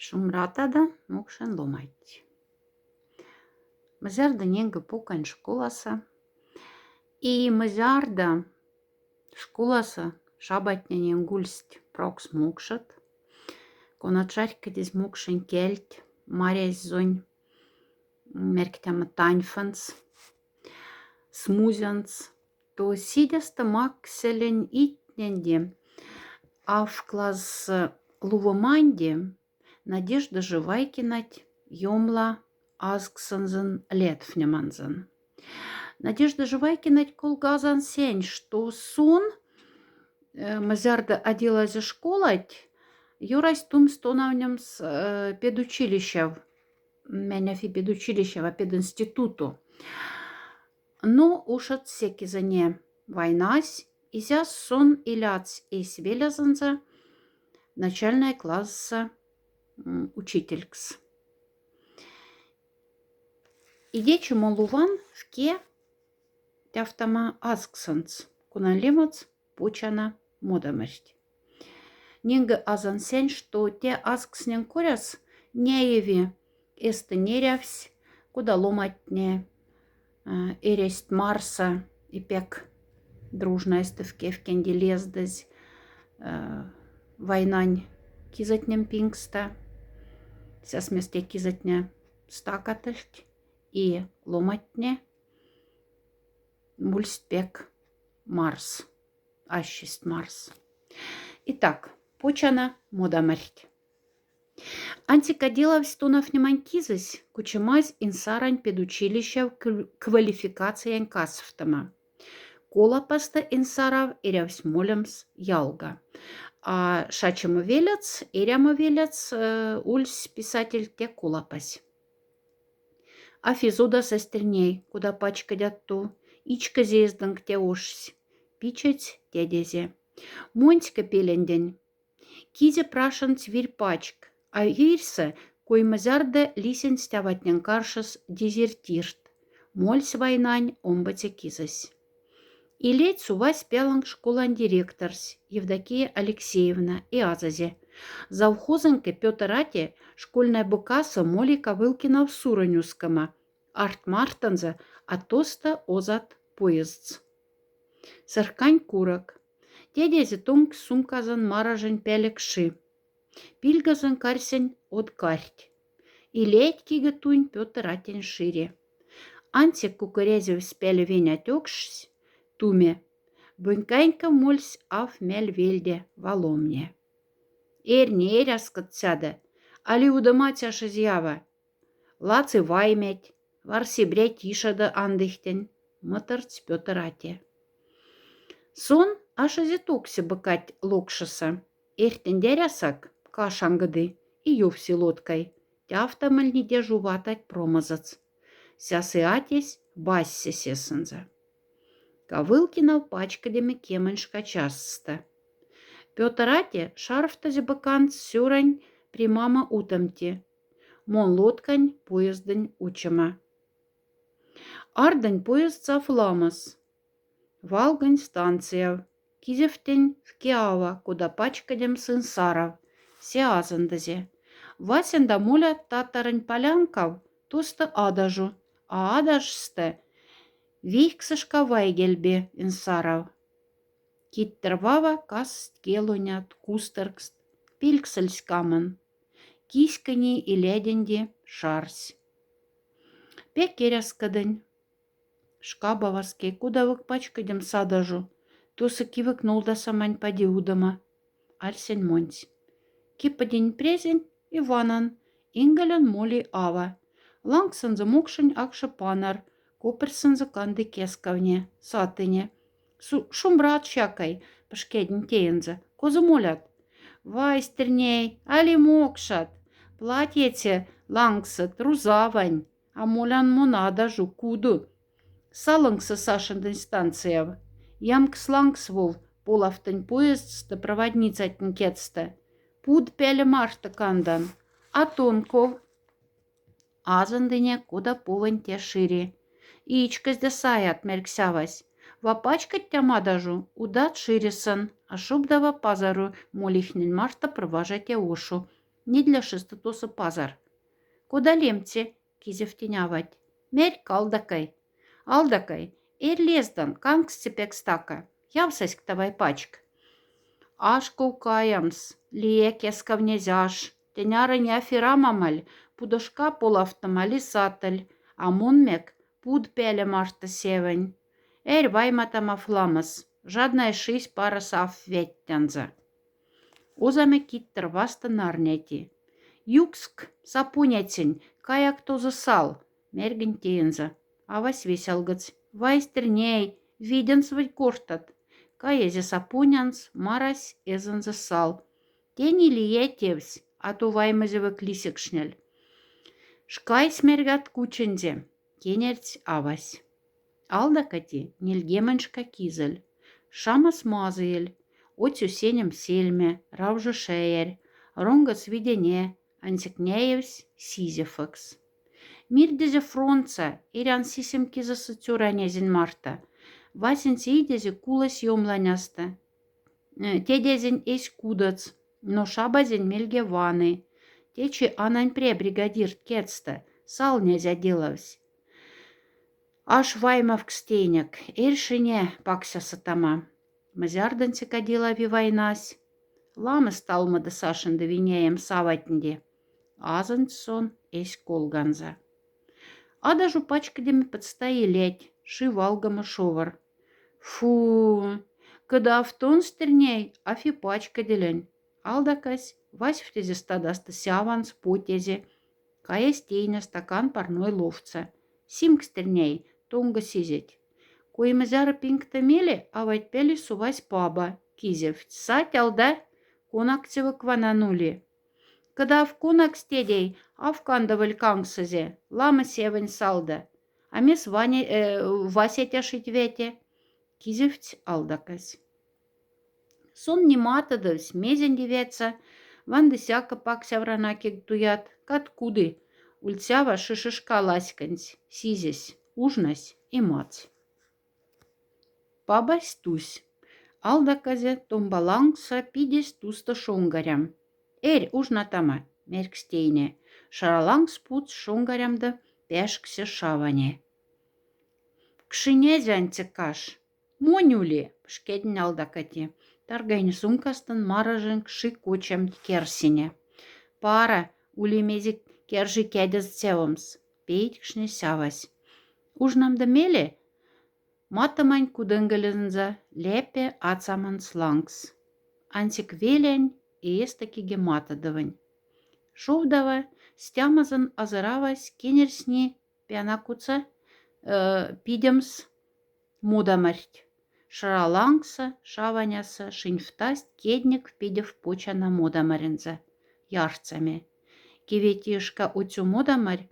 Шумратада мукшен ломайть. Мызярда ненгі пукань школаса. И мызярда школаса шабатнянен гульсть прокс мукшат. Коначарька дез мукшен кельт, марясь зонь, мерктяма таньфанс, смузянс, то сидяста макселен итненде, а в класс лувоманде Надежда Живайкинать йомла азгсанзен летфнеманзен. Надежда Живайкинать колгазан сень, что сон мазярда одела за школать, юрась тум стонавнем с педучилища, меня фи педучилища, а пединституту. Но уж от секи за не войнась, изя сон иляц и свелязанза начальная класса учителькс. Идече молуван вке тяфтама азксанц, кунан лемац почана модаместь. Нинга азансень, что те азкснен коряс нееви эстенерявсь, куда ломатне эрест Марса и пек дружно эстевке в кенди лездазь войнань кизатнем пингста. Сейчас вместе кизатня стакательт и ломатне мульспек Марс. Ащист Марс. Итак, почана модамерть. Антикадилов стунов неманкизась, кучемась инсарань педучилища квалификация касфтама. Кола паста инсарав ирявсь молемс ялга. А шачему велец, иряма велец, ульс писатель те кулапась. А физуда сестреней, куда пачка дятту, ичка зезден те ушсь, пичать те дезе. Монтька пелендень, кизе прашан цвирь пачк, а вирса, кой мазарда лисен стяватнян каршас дезертирт, мольс войнань омбате кизась. И ледь сувась пяланг школан директорс Евдокия Алексеевна и Азазе. Завхозенке Петр Ате школьная букаса моли Ковылкина в Суранюскома, арт мартанза, а тоста озат поездц. Сыркань курок. Дедезе тонг сумказан маражен пелекши. Пильгазан карсень от карть. И ледь кигатунь Петр Атень шире. Антик кукурезев спели веня тёкшсь, туме, буньканька мульс аф мель вельде валомне. Эрни эряскат сяда, али удамать аш изъява. Лацы ваймять, варси брять ишада андыхтен, мытарц Петр Ате. Сон аш изитокси быкать локшаса, эртен дерясак, кашангады, и ювси лодкой, тяфтамальниде жуватать промазац. Сясы атесь басся сесенза. Ковылкинов пачкадеми кеменшка часто. Петр Ате шарфтази быкан сюрань примама утамти. Мон лодкань поездань учама. Ардань поезд зафламас. Валгань станция. Кизевтень в Киава, куда пачкадем сынсаров. Сиазандазе. Васенда муля татарань полянков, тоста адажу, а адажсте вихксышка вайгельбе инсаров. Киттервава каст келунят кустеркст, пильксельскаман, кискани и леденди шарсь. Пекеряскадань, шкабаваски, кудавык пачкадем садажу, тусы кивык нулда самань пади удама, арсень монть. Кипадень презень Иванан, ингалян моли ава, лангсан замукшень акша панар, коперсын за канды кесковне, сатыне. Шумбрат щакай, пашкедень теенза, козы молят. Вайстерней, али мокшат, платьете лангсат, рузавань, а молян монадажу, куду. Салангса сашандын станцияв, ямкс лангсвол, полафтань поезд да проводницатень кетста. Пуд пеле марта кандан, а тонко. Азандыне куда повань те шире. Ичкась да саят мерксявась. Вапачкать тямадажу удат ширесан, а шубдава пазару молихнен марта проважате ушу. Не для шестотосы пазар. Куда лемте, кизев тенявать. Мерь калдакай. Алдакай, лездан, канг степек стака. Явсась к тавай пачк. Аш каукаямс, лиекес кавнезяш. Теняра не афирамамаль, пудошка полафтамали саталь. Амунмек пуд пеле марта севень. Вайматама фламас. Жадная шись пара саф веттянза. Озаме киттер васта нарнети. Юкск, сапунятень, каяк тозы сал, мерген тейнза. Авась веселгыц, вайстерней, виден свой коштат. Каязе сапунянс, марась эзенза сал. Тени лиетевсь, а то ваймазевы клисекшнель. Шкай смергат кучензе, кенерць авась. Алдакати нельгеменшка кизель. Шамас мазыель, отю сенем сельме, равжу шеер, ронгас видене, антикнеевсь сизифакс. Мирдезе фронца, ирян сисемки за сатюранезин марта, васенце идезе кулас йомланяста. Тедезин эсь кудац, но шабазин мельге ваны. Течи анань пре бригадир кетста, сал нельзя делавсь. Аш ваймав кстейняк, эршине пакся сатама. Мазярданцы кадилави войнась. Ламы сталма да сашын да винеем саватнде. Азансон эсь колганза. Адажу пачкадеми подстаи ледь, шивалгама шовар. Фу, когда автон стерней, афи пачкаделень. Алдакась, вась в тезе стадаста сяванс потезе. Кая стейня стакан парной ловца. Симк стерней, тонга сизеть. Коимазяра пинкта мели, а вать пели сувась паба. Кизев, сать алда, конактивы квананули. Когда в конак стедей, а в кандаваль кангсазе, лама севень салда. А мес Вася тяшить вете. Кизевць алдакась. Сон не матадывсь, мезен девеца, ванды сяка пак сявранаки туят, куды, ульцява шишишка ласькансь, сизесь, ужнась и мать. Пабась тусь. Алдаказе томбалангса пидес туста шонгарям. Ужнатама, меркстейне, шаралангс пут шонгарямда пешксе шаване. Кшинезянце каш. Монюли, шкедін алдакати. Таргайны сумкастын маражын кши кочам керсине. Пара, улемезик кержи кедес цевымс. Пейт кшне сявась. Ужнамда меле? Матамань кудынгылынза лепе ацаман слангс. Антик велень и естакиге матадывань. Шовдава стямазан азыравась кенерсни пянакуца пидемс мудамарть. Шаралангса, шаваняса, шиньфтасть кедник пидев почана мудамаринза. Ярцами. Киветишка оцю мудамарь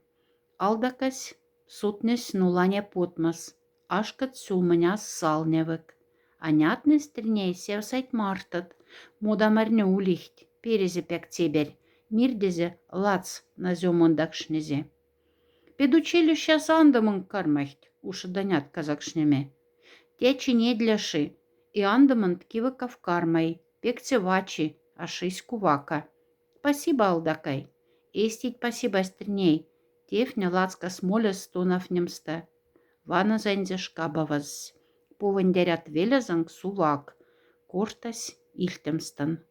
алдакась сутнес нуланя потмас. Ашкат сулманяс салневык. Анятны стриней севсайт мартат. Мудамарне улихть. Перезе пек теберь. Мирдезе лац на зёмондакшнезе. Педучилища сандамын кармахть. Уши данят казакшнеме. Течи не дляши. И андамын ткивыка в кармай. Пекцевачи. Ашись кувака. Спасибо, алдакай. Эстить спасибо стриней. Тефня лацка смоля стонав немста. Вана зэнзе шкабаваз. Повандерят велязанг сувак. Коштась ихтемстан.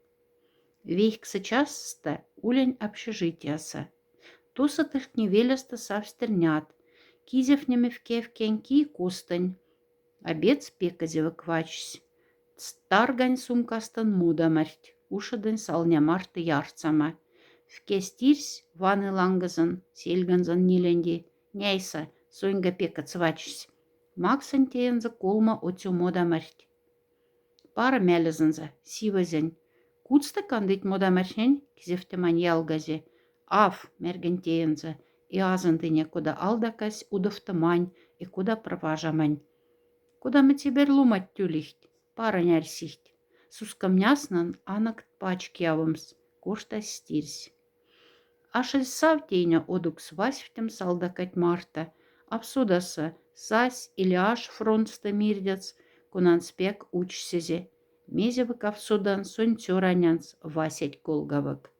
Вейхкса часто улень общежитияса. Тусатых невеляста савстернят. Кизевнями в кевкеньки костань. Обед спеказевы квачсь. Старгань сумкастан мудамарть. Ушадын салня марты ярцама. В кестирсь ваны лангазан, сельганзан ниленди. Няйса, сойнга пека цвачсь. Максан теенза колма отю мудамарть. Пара мялязанза, сивазень. Куцта кандыть мудамартень, кизевтемань ялгазе. Аф, мергентеенза. И азандыне куда алдакась удавтамань и куда проважамань. Куда мы теперь лумать тюлихть, пара нярсихть. Сускамняснан анак пачки авымс, кошта стирсь. Ашель савтейня одукс васьфтем салдакать марта, абсудаса сась или аш фронтста мирдец, кунанспек учсезе. Мезевык абсудан сон тёранянс васять колгавык.